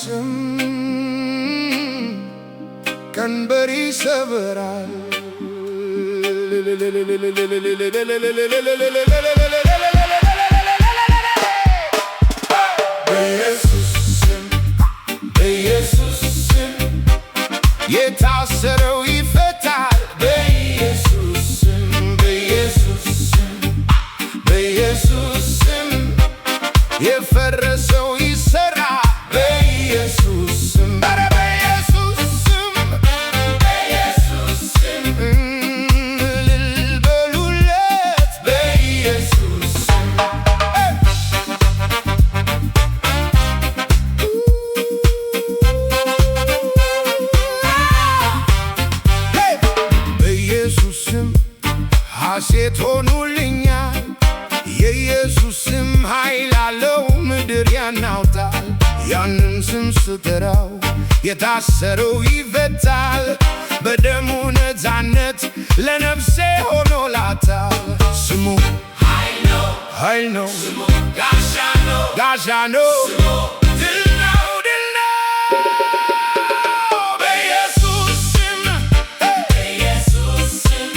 ስም ቀንበር ይሰብራል። በኢየሱስ ስም በኢየሱስ ስም የታሰረው ይፈታል። በኢየሱስ ስም በኢየሱስ ስም በኢየሱስ ስም የፈረሰው ይሰራል። በኢየሱስ ስም ኧረ በኢየሱስ ስም በኢየሱስ ስም እልል በሉለት። በኢየሱስ ስም በኢየሱስ ስም ሐሴት ሆኑልኛል። የኢየሱስ ስም ኃይል አለው፣ ምድር ያናውጣል። ያንን ስም ስጠራው የታሰረው ይፈታል። በደሙ ነፃነት ለነፍሴ ሆኖላታል። ስሙ ኃይል ነው፣ ስሙ ጋሻ ነው፣ ስሙ ድል ነው፣ ድል ነው። በኢየሱስ ስም በኢየሱስ ስም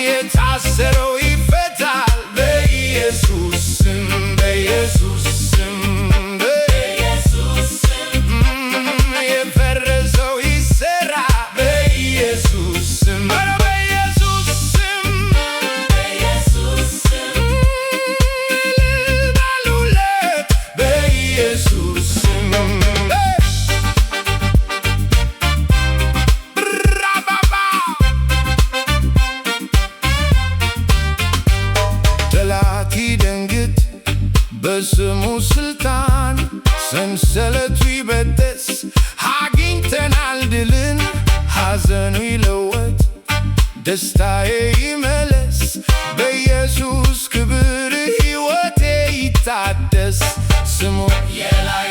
የታሰረው ይፈታል። በኢየሱስ ስም በኢየሱስ ስም በኢየሱስ ስም የፈረሰው ይሰራል። በኢየሱስ ስም ኧረ በኢየሱስ ስም በኢየሱስ ስም እልል በሉለት። በኢየሱስ ስም ጠላት ይደንግጥ በስሙ ስልጣን፣ ሰንሰለቱ ይበጠስ፣ አግኝተናል ድልን። ሐዘኑ ይለወጥ፣ ደስታዬ ይመለስ። በኢየሱስ ክብር ሕይወቴ ይታደስ። ስሙ የላይ